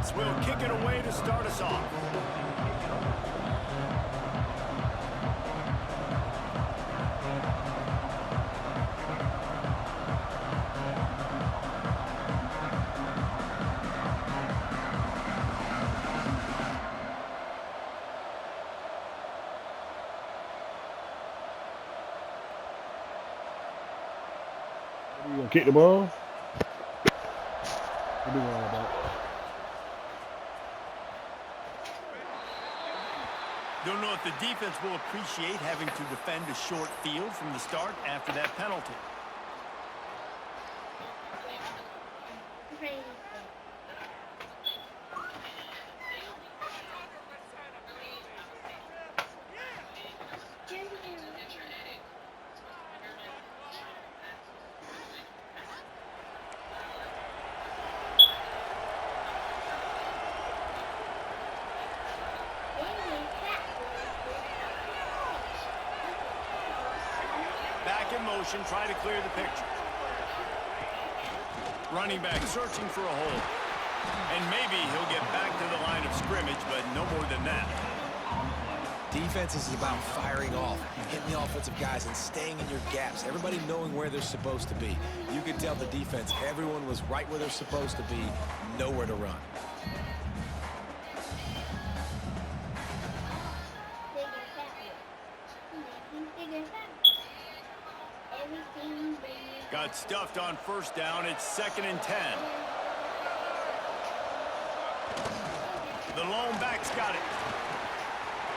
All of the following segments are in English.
defense will kick it away to start us off. You gonna kick the ball? What do you want about? Don't know if the defense will appreciate having to defend a short field from the start after that penalty. Back in motion, try to clear the picture. Running back searching for a hole. And maybe he'll get back to the line of scrimmage, but no more than that. Defense is about firing off, hitting the offensive guys, and staying in your gaps. Everybody knowing where they're supposed to be. You could tell the defense, everyone was right where they're supposed to be, nowhere to run. Got stuffed on first down. It's 2nd and 10. The lone back's got it.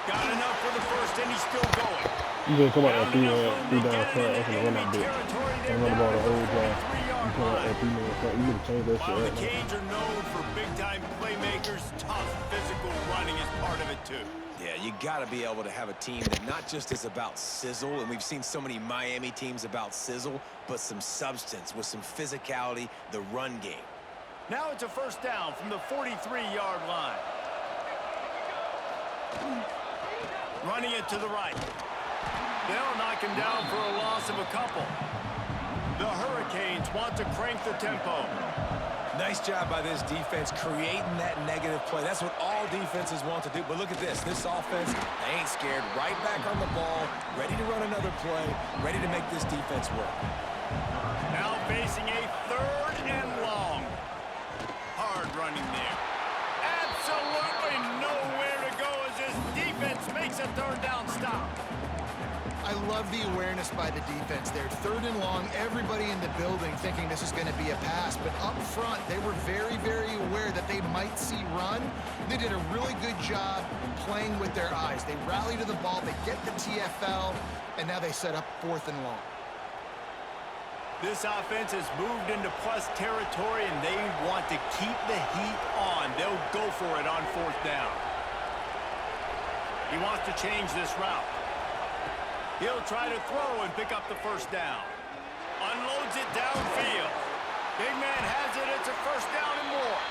Got enough for the first, and he's still going. You gonna come out that 3 down front? That's gonna run that bit. I'm running the ball the whole drive. You come out that 3 man front. You gonna change that While shit the right Canes are known for big-time playmakers, tough physical running is part of it too. Yeah, you got to be able to have a team that not just is about sizzle, and we've seen so many Miami teams about sizzle, but some substance with some physicality, the run game. Now it's a first down from the 43-yard line. Running it to the right. They'll knock him down for a loss of a couple. The Hurricanes want to crank the tempo. Nice job by this defense creating that negative play. That's what all defenses want to do. But look at this. This offense, they ain't scared. Right back on the ball, ready to run another play, ready to make this defense work. Now facing a 3rd and long. Hard running there. Absolutely nowhere to go as this defense makes a 3rd down stop. I love the awareness by the defense there. 3rd and long, everybody in the building thinking this is going to be a pass. But up front, they were very, very aware that they might see run. They did a really good job playing with their eyes. They rally to the ball, they get the TFL, and now they set up 4th and long. This offense has moved into plus territory, and they want to keep the heat on. They'll go for it on 4th down. He wants to change this route. He'll try to throw and pick up the first down. Unloads it downfield. Big man has it. It's a first down and more.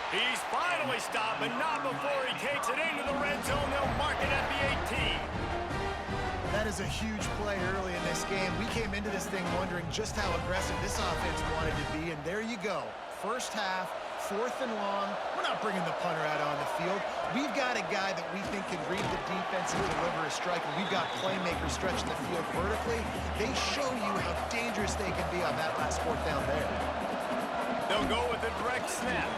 He's finally stopped, but not before he takes it into the red zone. They'll mark it at the 18. That is a huge play early in this game. We came into this thing wondering just how aggressive this offense wanted to be, and there you go. First half, 4th and long. We're not bringing the punter out on the field. We've got a guy that we think can read the defense and deliver a strike, and we've got playmakers stretching the field vertically. They show you how dangerous they can be on that last 4th down there. They'll go with a direct snap.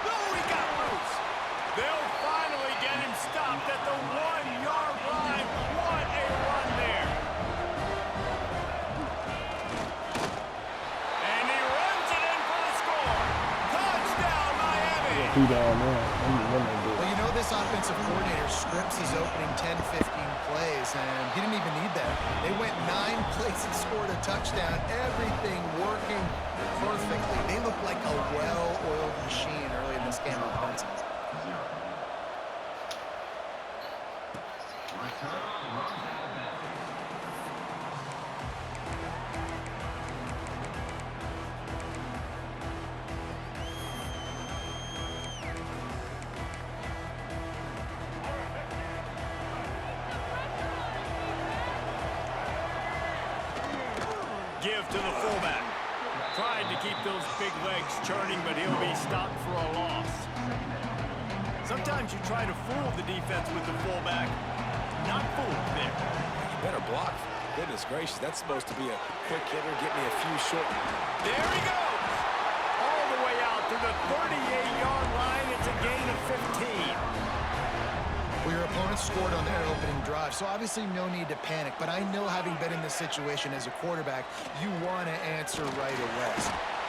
Oh, he got loose. They'll finally get him stopped at the 1-yard line. What a run there. And he runs it in for the score. Touchdown, Miami. 2 down now. I'm gonna run that bit. Well, you know this offensive coordinator scripts his opening 10, 15 plays, and he didn't even need that. They went 9 plays and scored a touchdown. Everything working perfectly. They look like a well-oiled machine early in this game offensively. Give to the fullback. Trying tried to keep those big legs churning, but he'll be stopped for a loss. Sometimes you try to fool the defense with the fullback. Not fooled there. You better block. Goodness gracious, that's supposed to be a quick hitter. Get me a few short. There he goes. All the way out to the 38-yard line. It's a gain of 15. Well, your opponent scored on their opening drive, so obviously no need to panic. But I know, having been in this situation as a quarterback, you want to answer right away.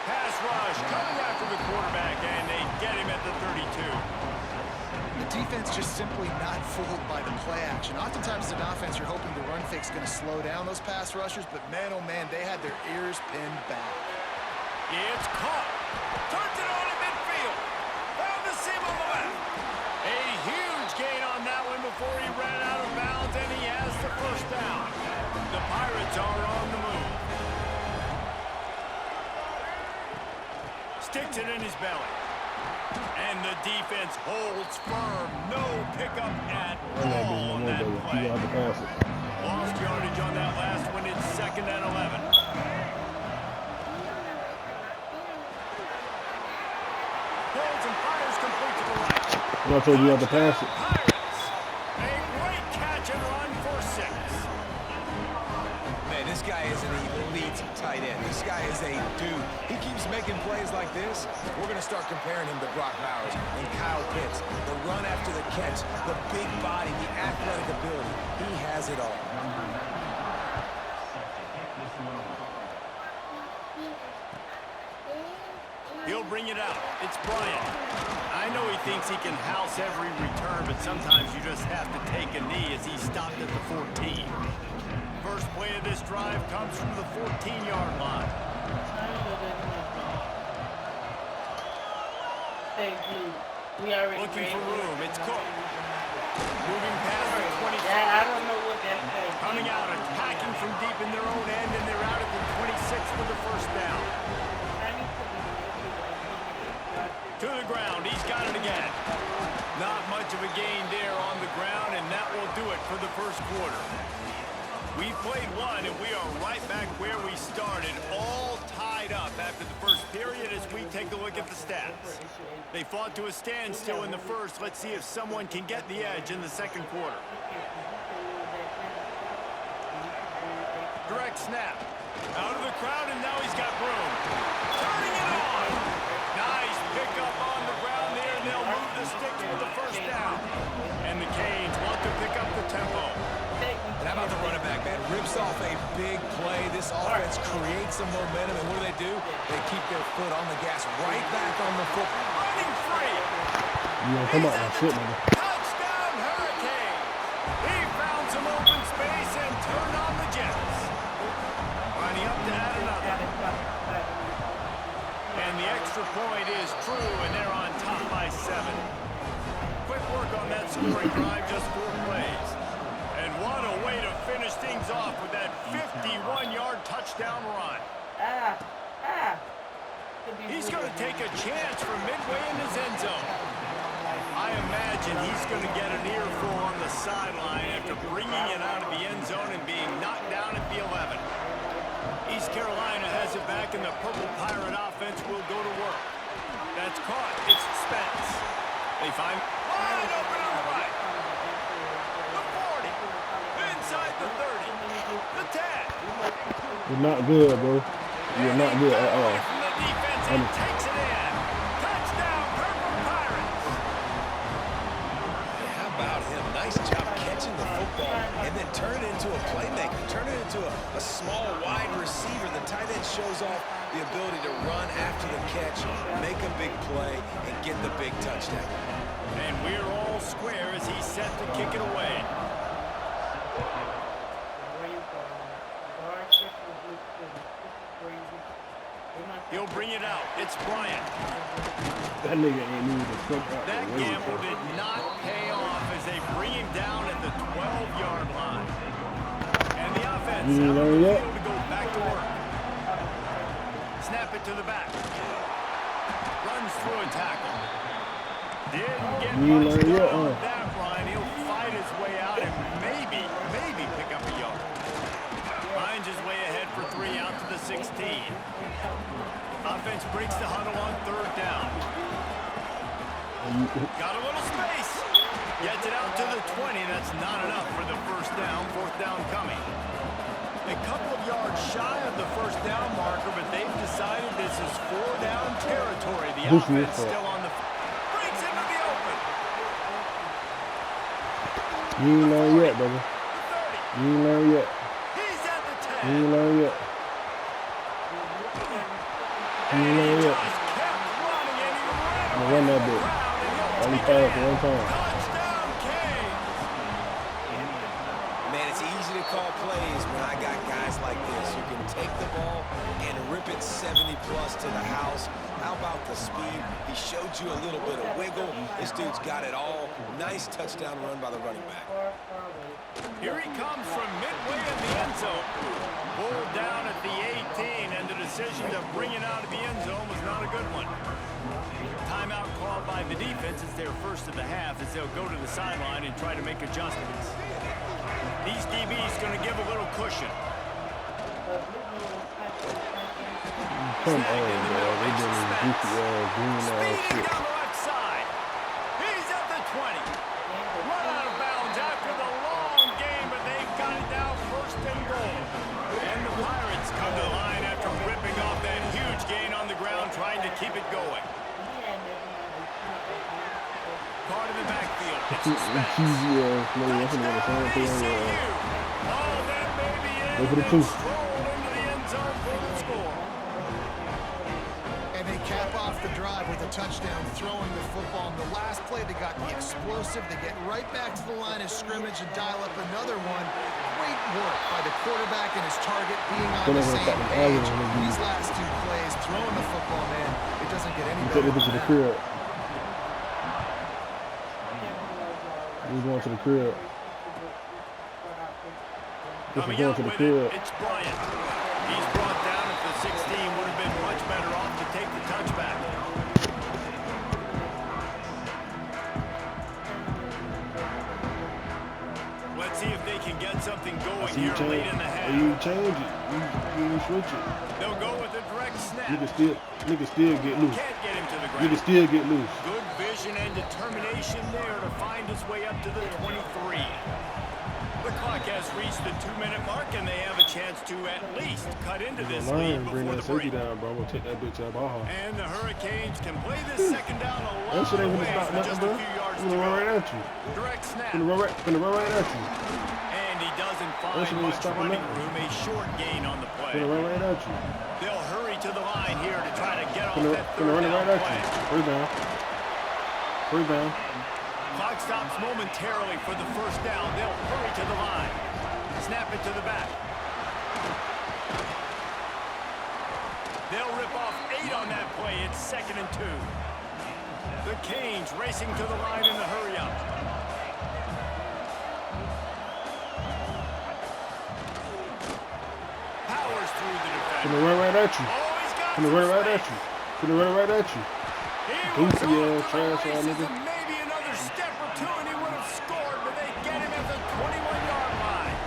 Pass rush coming after the quarterback, and they get him at the 32. The defense just simply not fooled by the play action. Oftentimes, as an offense, you're hoping the run fake's going to slow down those pass rushers, but man, oh man, they had their ears pinned back. It's caught. Turns it on in midfield. Found the seam on the left. A huge gain on that one before he ran out of bounds, and he has the first down. The Pirates are on the move. Sticks it in his belly. And the defense holds firm. No pickup at all on that play. Lost yardage on that last one. It's 2nd and 11. Pulls and fires complete to the right. I told you had to pass it. Pirates. A great catch and run for 6. Man, this guy is an elite tight end. This guy is a dude. He keeps making plays like this. We're going to start comparing him to Brock Bowers and Kyle Pitts. The run after the catch, the big body, the athletic ability. He has it all. He'll bring it out. It's Bryant. I know he thinks he can house every return, but sometimes you just have to take a knee as he stopped at the 14. First play of this drive comes from the 14-yard line. Looking for room. It's Cook. Moving past the 20. Yeah, I don't know what that's saying. Coming out, attacking from deep in their own end, and they're out at the 26 for the first down. To the ground. He's got it again. Not much of a gain there on the ground, and that will do it for the first quarter. We've played one, and we are right back where we started, all tied up after the first period as we take a look at the stats. They fought to a standstill in the first. Let's see if someone can get the edge in the second quarter. Direct snap. Out of the crowd, and now he's got room. Turning it on. Nice pickup on the ground there, and they'll move the sticks for the first down. And the Canes want to pick up the tempo. And how about the running back, man? Rips off a big play. This offense creates some momentum, and what do? They keep their foot on the gas, right back on the foot. Running free. Yeah, come on, that's it, man. Touchdown, Hurricane. He found some open space and turned on the Jets. Lining up to add another. And the extra point is true, and they're on top by 7. Quick work on that scoring drive, just 4 plays. And what a way to finish things off with that 51-yard touchdown run. He's going to take a chance from midway in his end zone. I imagine he's going to get an earful on the sideline after bringing it out of the end zone and being knocked down at the 11. East Carolina has it back, and the Purple Pirate offense will go to work. That's caught. It's Spence. They find wide open on the right. The 40. Inside the 30. The 10. You're not good, bro. You're not good at all. From the defense, and takes it in. Touchdown, Purple Pirates. How about him? Nice job catching the football and then turn it into a playmaker. Turn it into a small, wide receiver. The tight end shows off the ability to run after the catch, make a big play, and get the big touchdown. And we're all square as he's set to kick it away. He'll bring it out. It's Bryant. That nigga ain't moved the fuck out. That gamble did not pay off as they bring him down at the 12-yard line. And the offense out of the field to go back to work. Snap it to the back. Runs through a tackle. Didn't get much done on that run. He'll fight his way out and maybe pick up a yard. Finds his way ahead for 3 out to the 16. Offense breaks the huddle on third down. Got a little space. Gets it out to the 20. That's not enough for the first down. Fourth down coming. A couple of yards shy of the first down marker, but they've decided this is 4-down territory. The offense still on the... Breaks into the open. You ain't learned yet, brother. You ain't learned yet. He's at the 10. You ain't learned yet. You ain't learned yet. Just kept running, and he ran I'm away gonna run that from the bit. crowd, and he'll Only take pass it in. one time. Touchdown, Canes. Man, it's easy to call plays when I got guys like this who can take the ball and rip it 70-plus to the house. How about the speed? He showed you a little bit of wiggle. This dude's got it all. Nice touchdown run by the running back. Here he comes from midway in the end zone. Pulled down at the 18, and the decision to bring it out of the end zone was not a good one. Timeout called by the defense. It's their first of the half as they'll go to the sideline and try to make adjustments. These DBs going to give a little cushion. Come on, bro. They did this goofy green Speeding shit. down the left side. He's at the 20. Run out of bounds after the long game, but they've got it down first and goal. And the Pirates come to the line after ripping off that huge gain on the ground, trying to keep it going. Card in the backfield. It's Cheesy play. I'm gonna win the same thing. Oh, that baby in. Go for the They'll two. stroll into the end zone for the score. And they cap off the drive with a touchdown, throwing the football. In the last play, they got the explosive. They get right back to the line of scrimmage and dial up another one. Great work by the quarterback and his target being on the same page. These last two plays, throwing the football, man, it doesn't get any Take better. this to the crib. He's going to the crib. This is Coming going out to the with crib. it, it's Bryant. He's brought down at the 16. Would have been much better off to take the touchback. Let's see if they can get something going See you here change late in the it. half. You change it. You switch it. They'll go with a direct snap. You can still get loose. Can't get him to the You ground. can still get loose. Good vision and determination there to find his way up to the 23. The clock has reached the 2-minute mark, and they have a chance to at least cut into this lead Line, bring before that the break. safety down, bro. I'm gonna take that bitch out of our And the Hurricanes can play this second down a That lot shit ain't of gonna ways stop with nothing, just bro. a few yards I'm to gonna run go. right at you. Direct snap. Finna run right at you. And he doesn't That find shit ain't much stopping running nothing. room. A short gain on the play. Finna run right at you. They'll hurry to the line here to try to get off Finna that third run down right at play. you. First down. First down. Clock stops momentarily for the first down. They'll hurry to the line. Snap it to the back. They'll rip off 8 on that play. It's 2nd and 2. The Canes racing to the line in the hurry-up. Powers through the defense. Finna run right at you. Oh, he's got Finna some run right space. at you. Finna run right at you. He was Goofy off ass, to the trash ass races, nigga. and maybe another step or two, and he would have scored, but they get him at the 21-yard line.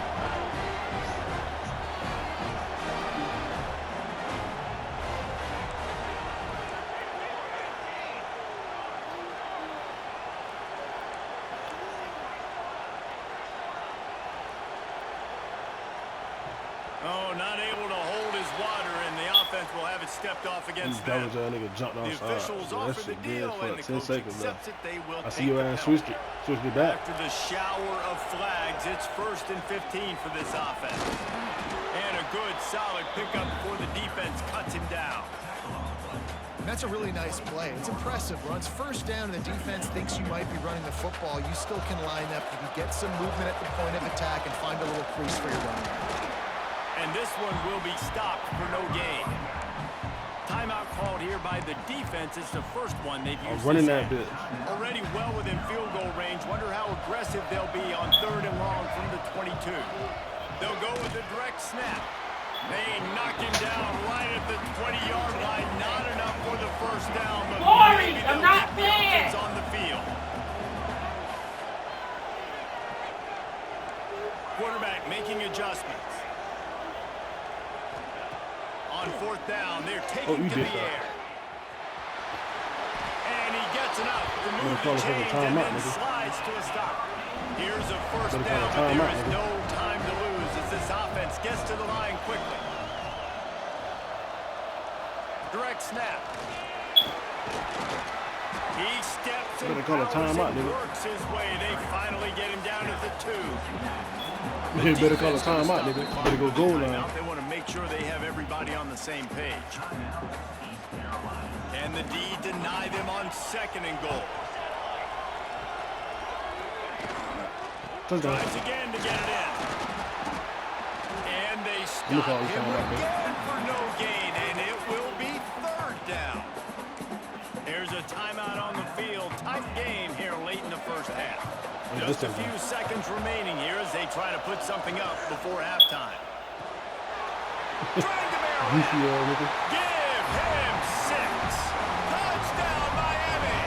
Oh, not able to hold his water, and the offense will have it stepped off These against them. garbage ass nigga jumped The offside. officials So that offer the shit deal, dead and for the 10 coach seconds accepts left. it. They will I take see your the ass penalty. switched it back. After the shower of flags, it's 1st and 15 for this offense. And a good, solid pickup before the defense cuts him down. That's a really nice play. It's impressive. Runs first down, and the defense thinks you might be running the football. You still can line up. You can get some movement at the point of attack and find a little crease for your running back. And this one will be stopped for no gain. Timeout called here by the defense. It's the first one they've used. Running this that half. bitch. Already well within field goal range. Wonder how aggressive they'll be on 3rd and long from the 22. They'll go with a direct snap. They knock him down right at the 20-yard line. Not enough for the first down, but Boring. maybe I'm they'll not keep the offense playing. on the field. Quarterback making adjustments. On on fourth down. They're taking to the air. And he gets enough to move the chains and then slides to a stop. Here's a first down, but there is no time to lose as this offense gets to the line quickly. Direct snap. He steps and works his way. They finally get him down at the 2. You better call a timeout, nigga. Better go goal line. They want to make sure they have everybody on the same page. And the D deny them on 2nd and goal. Tries again to get it in. And they stop him again for no gain, and it will be 3rd down. There's a timeout on the field. Tight game here late in the first half. Just a few seconds remaining here as they try to put something up before halftime. Trying to barrel it. Give him 6. Touchdown, Miami.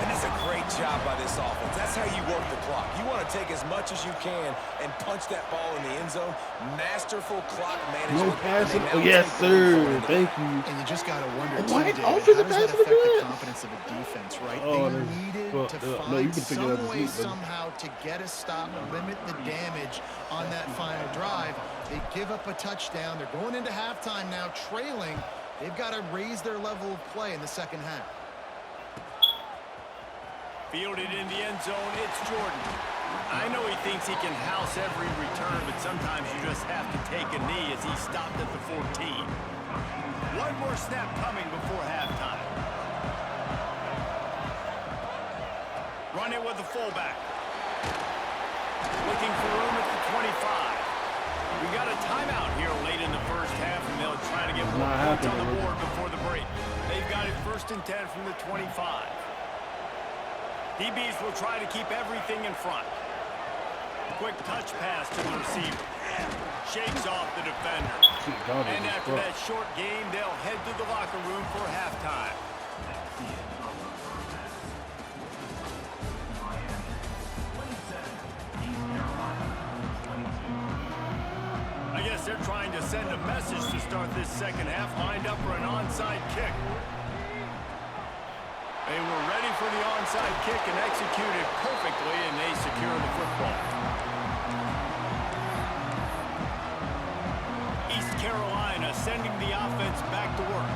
And that's a great job by this offense. That's how you work the clock. You want to take as much as you can and punch that ball in the end zone. Masterful clock management. No passing. Oh, yes, sir. Thank you. And you just got to wonder, too, David, how does that affect the confidence of a defense, right? They needed to find some way, somehow, to get a stop, limit the damage on that final drive. They give up a touchdown. They're going into halftime now, trailing. They've got to raise their level of play in the second half. Fielded in the end zone, it's Jordan. I know he thinks he can house every return, but sometimes you just have to take a knee as he stopped at the 14. One more snap coming before halftime. Run it with the fullback. Looking for room at the 25. We got a timeout here late in the first half, and they'll try to get more points on the board before the break. They've got it 1st and 10 from the 25. DBs will try to keep everything in front. Quick touch pass to the receiver. Shakes off the defender. And after that short game, they'll head to the locker room for halftime. I guess they're trying to send a message to start this second half, lined up for an onside kick. They were ready for the onside kick and executed perfectly, and they secure the football. East Carolina sending the offense back to work.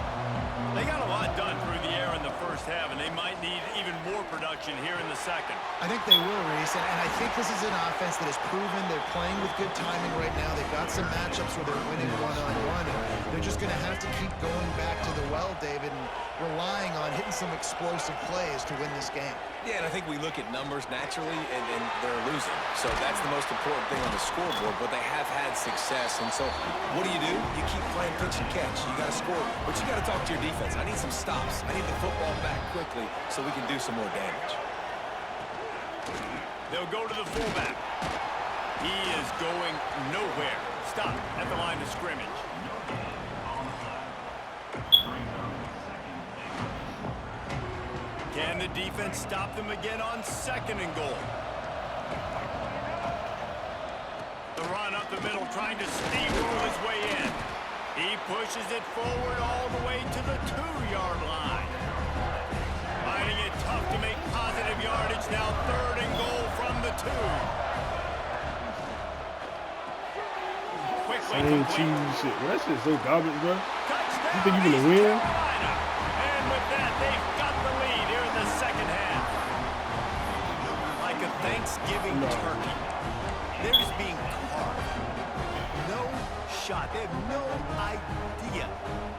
They got a lot done through the air in the first half, and they might need even more production here in the second. I think they will, Reese, and I think this is an offense that has proven they're playing with good timing right now. They've got some matchups where they're winning one-on-one, and they're just going to have to keep going back to the well, David, and relying on hitting some explosive plays to win this game. Yeah, and I think we look at numbers naturally, and they're losing. So that's the most important thing on the scoreboard, but they have had success. And so what do? You keep playing pitch and catch. You got to score, but you got to talk to your defense. I need some stops. I need the football back quickly so we can do some more damage. They'll go to the fullback. He is going nowhere. Stop at the line of scrimmage. Can the defense stop them again on 2nd and goal? The run up the middle, trying to steamroll his way in. He pushes it forward all the way to the 2-yard line. Finding it tough to make positive yardage. Now 3rd and goal from the 2. Quickly complete. Shit. Well, that shit's so garbage, bro. Touchdown, You think you gonna win? And with that, they've got the lead here in the second half. Like a Thanksgiving turkey. They're just being carved. No shot. They have no idea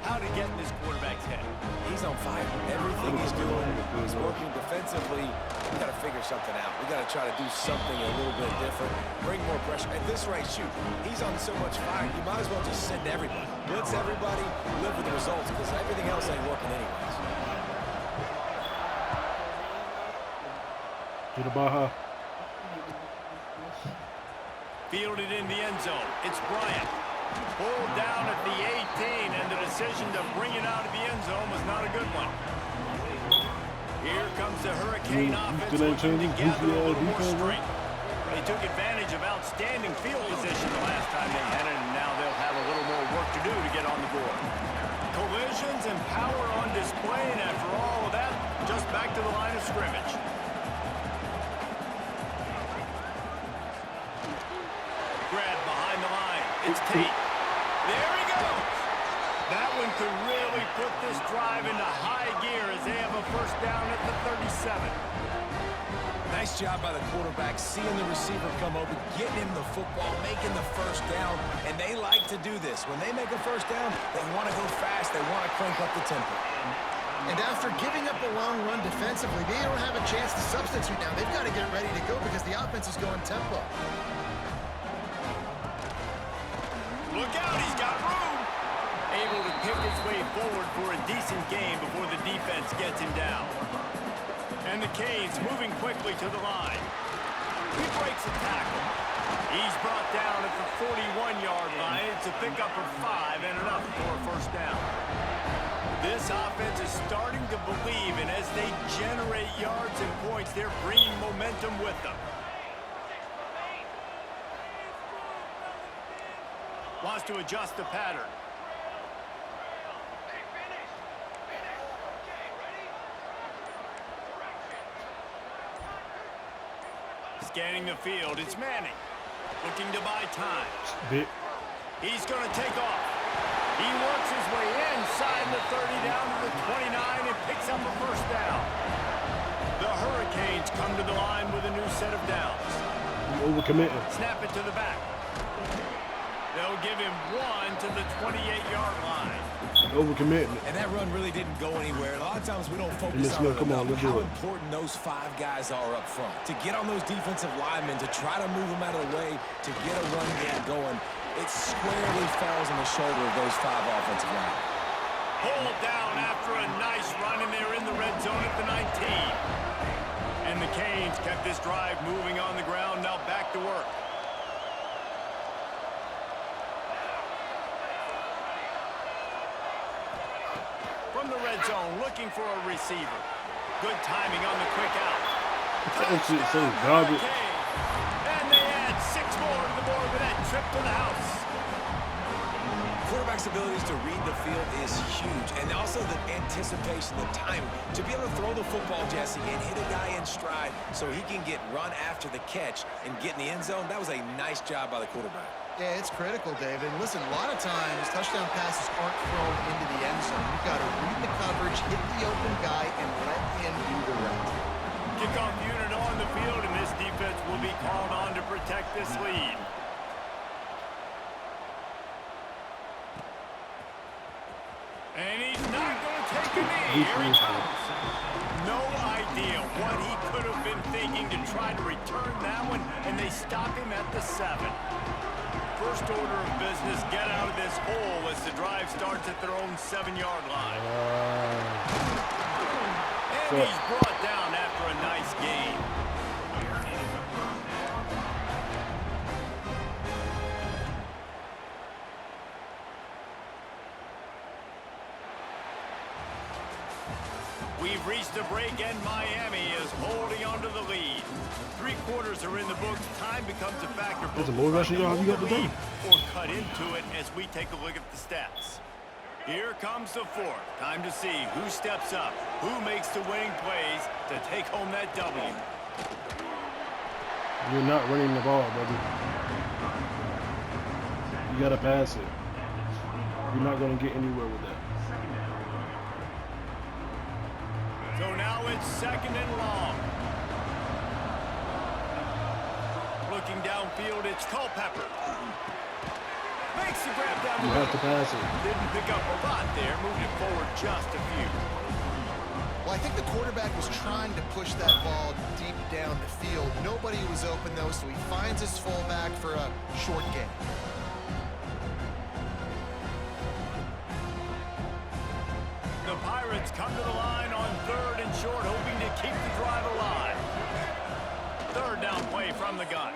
how to get in this quarterback's head. He's on fire. Everything he's doing, he's working defensively. We got to figure something out. We got to try to do something a little bit different. Bring more pressure. At this rate, shoot, he's on so much fire. You might as well just send everybody. Blitz everybody, live with the results, because everything else ain't working anyways. To the Baja. Fielded in the end zone. It's Bryant. Pulled down at the 18, and the decision to bring it out of the end zone was not a good one. Here comes the Hurricane offense looking to gather a little more strength. They took advantage of outstanding field position the last time they had it, and now they'll have a little more work to do to get on the board. Collisions and power on display, and after all of that, just back to the line of scrimmage. Grab behind the line. It's Tate. There he goes. That one could really put this drive into high gear as they have a first down at the 37. Nice job by the quarterback, seeing the receiver come open, getting him the football, making the first down, and they like to do this. When they make a first down, they want to go fast, they want to crank up the tempo. And after giving up a long run defensively, they don't have a chance to substitute now. They've got to get ready to go because the offense is going tempo. Look out, he's got room. Able to pick his way forward for a decent gain before the defense gets him down. And the Canes moving quickly to the line. He breaks a tackle. He's brought down at the 41-yard line. It's a pickup of 5 and enough for a first down. This offense is starting to believe, and as they generate yards and points, they're bringing momentum with them. Wants to adjust the pattern. Scanning the field, it's Manning. Looking to buy time. He's going to take off. He works his way inside the 30 down to the 29 and picks up a first down. The Hurricanes come to the line with a new set of downs. Overcommitting. Snap it to the back. They'll give him 1 to the 28-yard line. Overcommitting. And that run really didn't go anywhere. A lot of times we don't focus on how important those 5 guys are up front. To get on those defensive linemen, to try to move them out of the way, to get a run game going, it squarely falls on the shoulder of those 5 offensive linemen. Pulled down after a nice run, and they're in the red zone at the 19. And the Canes kept this drive moving on the ground, now back to work. From the red zone, looking for a receiver. Good timing on the quick out. It's so garbage. And they add 6 more to the board with that trip to the house. Quarterback's abilities to read the field is huge, and also the anticipation, the timing. To be able to throw the football, Jesse, and hit a guy in stride so he can get run after the catch and get in the end zone, that was a nice job by the quarterback. Yeah, it's critical, David. Listen, a lot of times touchdown passes aren't thrown into the end zone. You've got to read the coverage, hit the open guy, and let him do the rest. Kickoff unit on the field, and this defense will be called on to protect this lead. And he's not going to take a knee. Here he comes. No idea what he could have been thinking to try to return that one, and they stop him at the 7. First order of business, get out of this hole as the drive starts at their own 7-yard line. And he's brought down after a nice gain. We've reached a break, and Miami is holding on to the lead. 3 quarters are in the books. Time becomes a factor. There's more rushing yards you got to do. Or cut into it as we take a look at the stats. Here comes the 4th. Time to see who steps up, who makes the winning plays to take home that W. You're not running the ball, brother. You got to pass it. You're not going to get anywhere with that. So now it's 2nd and long. Looking downfield, it's Culpepper. Makes the grab down the You have to pass it. Didn't pick up a lot there, moved it forward just a few. Well, I think the quarterback was trying to push that ball deep down the field. Nobody was open, though, so he finds his fullback for a short gain. The Pirates come to the line on 3rd and short, hoping to keep the drive alive. 3rd down play from the gun.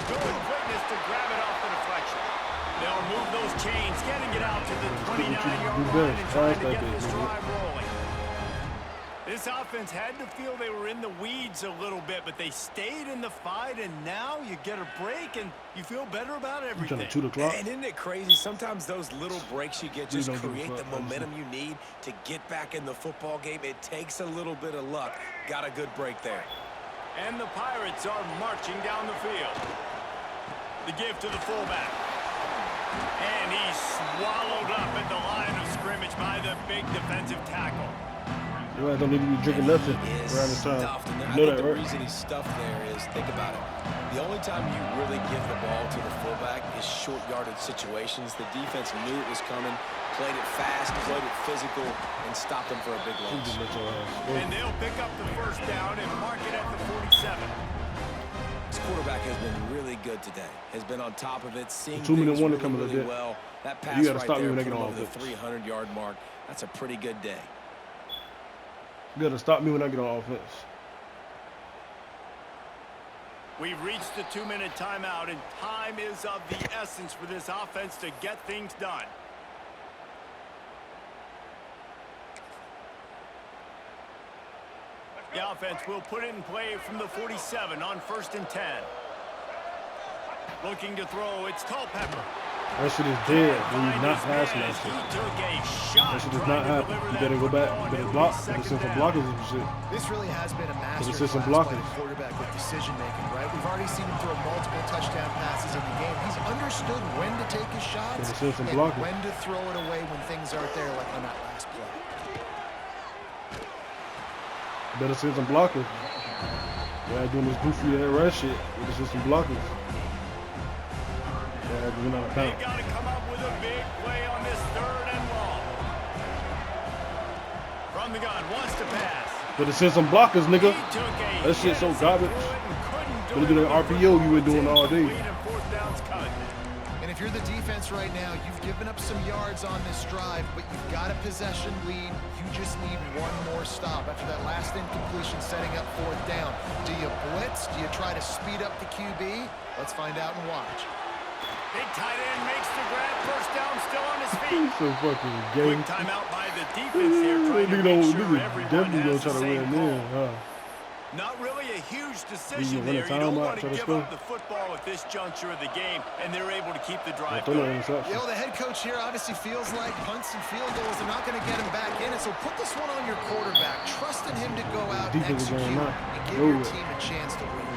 Good quickness to grab it off the deflection. They'll move those chains, getting it out to the 29-yard line and trying to get this drive rolling. This offense had to feel they were in the weeds a little bit, but they stayed in the fight, and now you get a break, and you feel better about You everything. trying to 2 o'clock? And isn't it crazy? Sometimes those little breaks you get just create the momentum you need to get back in the football game. It takes a little bit of luck. Got a good break there. And the Pirates are marching down the field. The give to the fullback. And he's swallowed up at the line of scrimmage by the big defensive tackle. You guys don't need to be drinking nothing He is around this time. stuffed, and You I know think that, the right? reason he's stuffed there is, think about it. The only time you really give the ball to the fullback is short yardage situations. The defense knew it was coming, played it fast, played it physical, and stopped them for a big You loss. just let your ass go. And they'll pick up the first down and mark it at the 47. This quarterback has been really good today. Has been on top of it, seeing 2 minute things warning really, coming really like that. well. That pass You gotta right stop me there when they put get him on over the offense. 300-yard mark. That's a pretty good day. You gotta stop me when I get on offense. We've reached the 2-minute timeout, and time is of the essence for this offense to get things done. The offense will put it in play from the 47 on 1st and 10. Looking to throw, it's Culpepper. That shit is dead. When you not passing that shit. He took a shot. That shit does not happen. You better go back. You better block. You better send some blockers and shit. This really has been a it's masterclass some by blockers. the quarterback with decision-making, right? We've already seen him throw multiple touchdown passes in the game. He's understood when to take his shots Better send some and blockers. when to throw it away when things aren't there, like on that last play. Better send some blockers. Yeah, doing this goofy ass rush shit. Better send some blockers. Yeah, we're not a They bounce. got to come up with a big play on this 3rd and long. From the gun, wants to pass. Better send some blockers, nigga. He took a That shit so hit, garbage. couldn't Better do that RPO you were doing all day. Complete and 4th down's cut. And if you're the defense right now, you've given up some yards on this drive, but you've got a possession lead. You just need one more stop after that last incompletion setting up 4th down. Do you blitz? Do you try to speed up the QB? Let's find out and watch. Big tight end makes the grab. 1st down, still on his feet. So fucking gay. Quick timeout by the defense here, trying to Nigga make don't, sure nigga everyone definitely gonna has try the to win same then, call. huh? Not really a huge You decision gonna run a there. You don't timeout, want to try to give score? up the football at this juncture of the game, and they're able to keep the drive Throw that going. interception. The head coach here obviously feels like punts and field goals are not going to get him back in it, so put this one on your quarterback. Trust in him to go out and Defense is execute going and give out. your Nowhere. team a chance to win.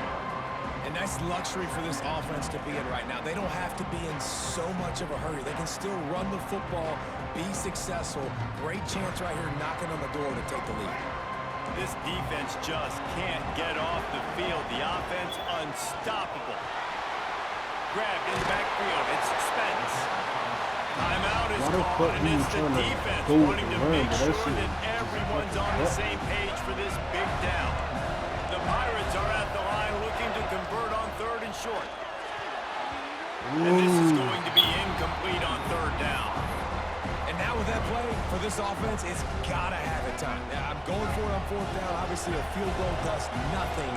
And that's luxury for this offense to be in right now. They don't have to be in so much of a hurry. They can still run the football, be successful. Great chance right here knocking on the door to take the lead. This defense just can't get off the field. The offense unstoppable. Grabbed in the backfield. It's Spence. Timeout is Why the fuck called, and you it's the trying to defense go wanting to around, make but that sure shit that everyone's on the same page for this big down. The Pirates are at the line looking to convert on 3rd and short. And this is going to be incomplete on 3rd down. And now with that play, for this offense, it's got to have it time. Now, I'm going for it on 4th down. Obviously, a field goal does nothing.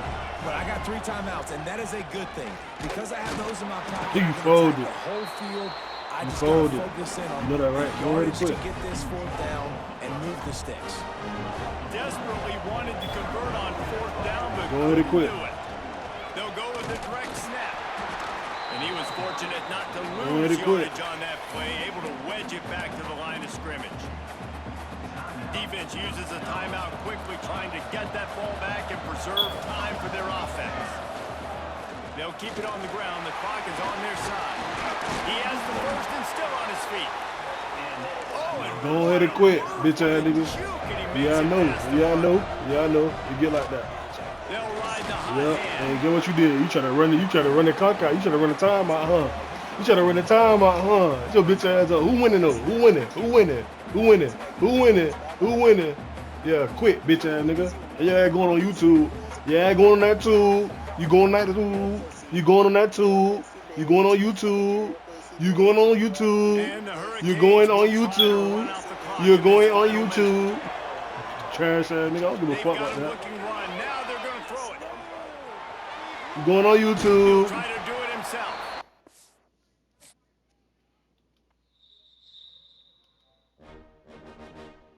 But I got 3 timeouts, and that is a good thing. Because I have those in my pocket, You I can folded. attack the whole field. I You just got to folded. focus in on You know that, right? Go ahead and yardage to quit. get this 4th down and move the sticks. Desperately wanted to convert on 4th down, but Go ahead and quit. couldn't do it. They'll go with a direct snap. And he was fortunate not to ahead lose and quit. yardage on that play, able to wedge it back to the line of scrimmage. Defense uses a timeout quickly, trying to get that ball back and preserve time for their offense. They'll keep it on the ground. The clock is on their side. He has the first and still on his feet. And Go ahead and quit, bitch ass niggas. juke, and he makes Yeah, I it know. past the Yeah, I mark. know. Yeah, I know. You get like that. They'll ride the hot Yep. hand. And get what you did. You try to run the clock out. You try to run the time out, huh? You try to run the time out, huh? Get your bitch ass up. Who winning though? Who winning? Who winning? Who winning? Who winning? Who winning? Yeah, quit, bitch ass nigga. Yeah, going on YouTube. Yeah, going on that too. You going on that too. You going on that too. You going on YouTube. You going on YouTube. And the Hurricanes You're going on will try to YouTube. run out the clock You're in this going on final YouTube. minute. Trash ass nigga. I don't give a They've fuck got about a that. looking run. Now they're going to throw it. You going on YouTube. Try to